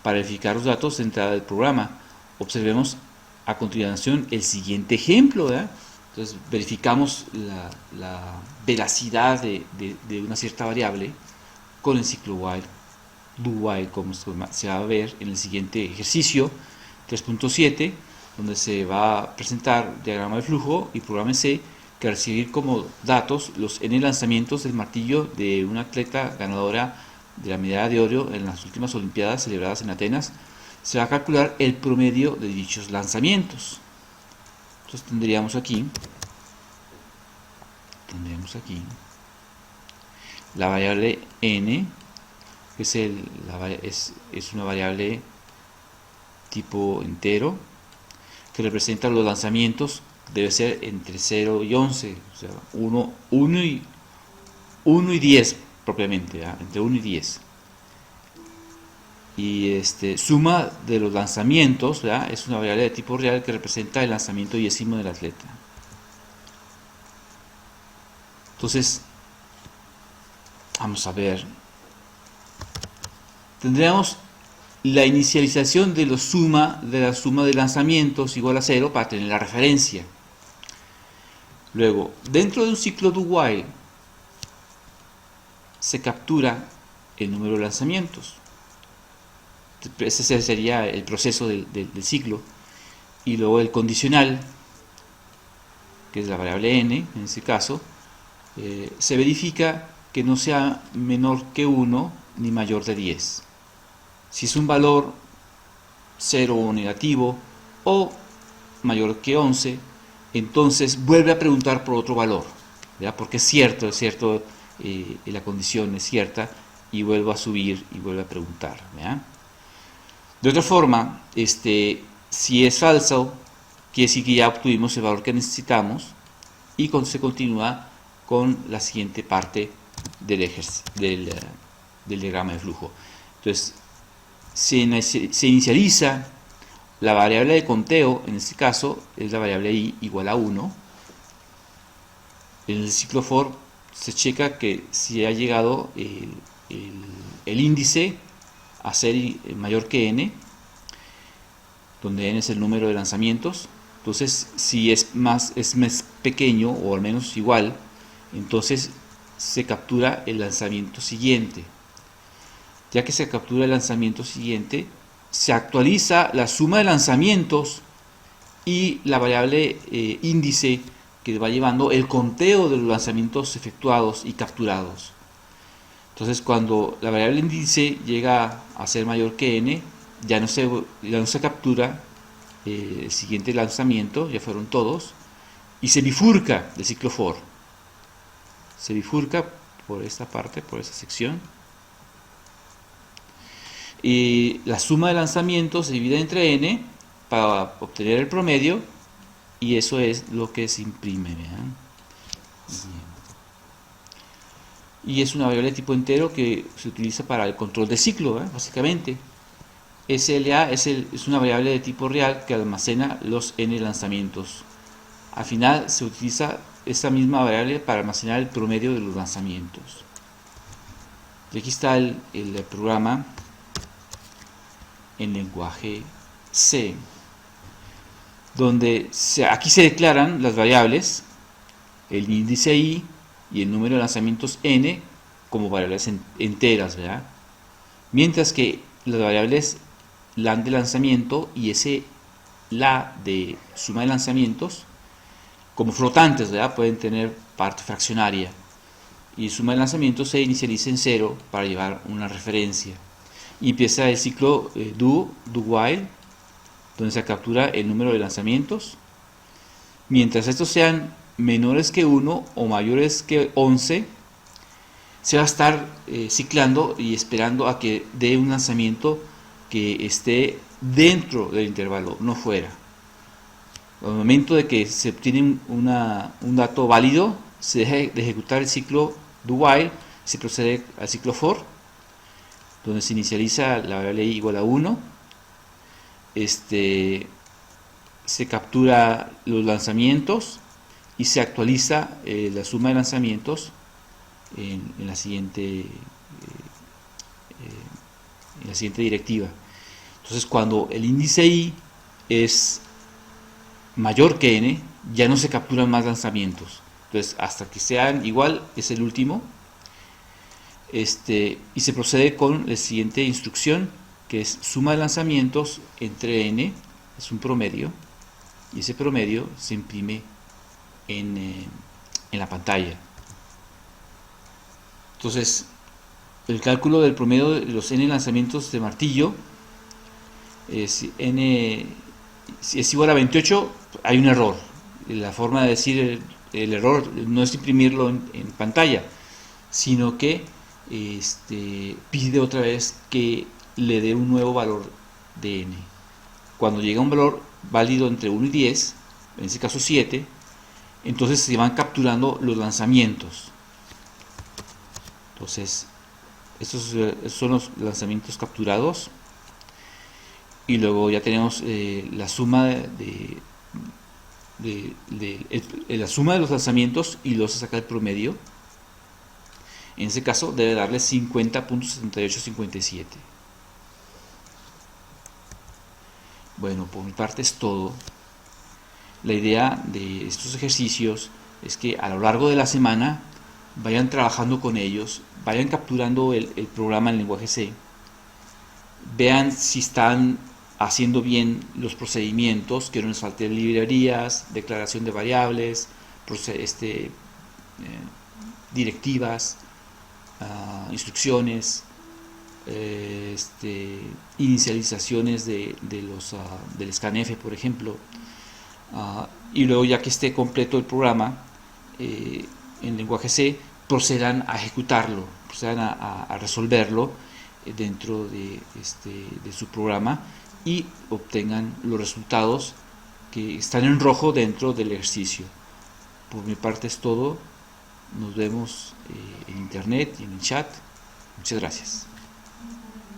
para verificar los datos de entrada del programa. Observemos a continuación el siguiente ejemplo, ¿verdad? Entonces verificamos la veracidad de una cierta variable con el ciclo while, do while, como se va a ver en el siguiente ejercicio 3.7, donde se va a presentar diagrama de flujo y prográmese que al recibir como datos los n lanzamientos del martillo de una atleta ganadora de la medalla de oro en las últimas olimpiadas celebradas en Atenas, se va a calcular el promedio de dichos lanzamientos. Entonces tendríamos aquí la variable n, que es una variable tipo entero, que representa los lanzamientos, debe ser entre 0 y 11, o sea, 1 y 10 propiamente, ¿verdad? Entre 1 y 10. Y suma de los lanzamientos, ¿verdad? Es una variable de tipo real que representa el lanzamiento diezimo del atleta. Entonces, vamos a ver. Tendríamos la inicialización de la suma de lanzamientos igual a 0 para tener la referencia. Luego, dentro de un ciclo do while se captura el número de lanzamientos. Ese sería el proceso del ciclo. Y luego el condicional, que es la variable n en este caso, se verifica que no sea menor que 1 ni mayor de 10. Si es un valor 0 o negativo o mayor que 11, entonces vuelve a preguntar por otro valor, ¿verdad? Porque es cierto, la condición es cierta, y vuelvo a subir y vuelve a preguntar, ¿verdad? De otra forma, si es falso, quiere decir que ya obtuvimos el valor que necesitamos y se continúa con la siguiente parte del diagrama de flujo. Entonces, se inicializa la variable de conteo, en este caso es la variable i igual a 1. En el ciclo for se checa que si ha llegado el índice a ser mayor que n, donde n es el número de lanzamientos. Entonces, si es más pequeño o al menos igual, entonces se captura el lanzamiento siguiente. Ya que se captura el lanzamiento siguiente, se actualiza la suma de lanzamientos y la variable índice que va llevando el conteo de los lanzamientos efectuados y capturados. Entonces, cuando la variable índice llega a ser mayor que n, ya no se captura el siguiente lanzamiento, ya fueron todos, y se bifurca del ciclo for. Se bifurca por esta parte, por esta sección. Y la suma de lanzamientos se divide entre n para obtener el promedio, y eso es lo que se imprime, ¿vean? Y es una variable de tipo entero que se utiliza para el control de ciclo, básicamente. SLA es una variable de tipo real que almacena los n lanzamientos. Al final se utiliza esta misma variable para almacenar el promedio de los lanzamientos. Y aquí está el programa en lenguaje C, donde aquí se declaran las variables, el índice i y el número de lanzamientos n como variables enteras, ¿verdad? Mientras que las variables lan de lanzamiento y la de suma de lanzamientos como flotantes, ¿verdad? Pueden tener parte fraccionaria, y suma de lanzamientos se inicializa en 0 para llevar una referencia, y empieza el ciclo do while, donde se captura el número de lanzamientos. Mientras estos sean menores que 1 o mayores que 11, se va a estar ciclando y esperando a que dé un lanzamiento que esté dentro del intervalo, no fuera. Al momento de que se obtiene un dato válido, se deja de ejecutar el ciclo do while, se procede al ciclo for, donde se inicializa la variable i igual a 1, se captura los lanzamientos y se actualiza la suma de lanzamientos en la siguiente en la siguiente directiva. Entonces, cuando el índice I es mayor que n, ya no se capturan más lanzamientos. Entonces, hasta que sean igual, es el último. Y se procede con la siguiente instrucción, que es suma de lanzamientos entre n, es un promedio, y ese promedio se imprime en la pantalla. Entonces, el cálculo del promedio de los n lanzamientos de martillo, si n es igual a 28, hay un error. La forma de decir el error no es imprimirlo en pantalla, sino que pide otra vez que le dé un nuevo valor de n. Cuando llega un valor válido entre 1 y 10, en este caso 7, entonces se van capturando los lanzamientos. Entonces, estos son los lanzamientos capturados. Y luego ya tenemos la suma la suma de los lanzamientos, y luego se saca el promedio. En ese caso debe darle 50.7857. Bueno, por mi parte es todo. La idea de estos ejercicios es que a lo largo de la semana vayan trabajando con ellos, vayan capturando el programa en lenguaje C, vean si están haciendo bien los procedimientos, que no les falten librerías, declaración de variables, directivas, instrucciones, inicializaciones del scanf, por ejemplo, y luego, ya que esté completo el programa en lenguaje C, procedan a ejecutarlo, procedan a resolverlo dentro de su programa, y obtengan los resultados que están en rojo dentro del ejercicio. Por mi parte es todo. Nos vemos en internet y en el chat. Muchas gracias.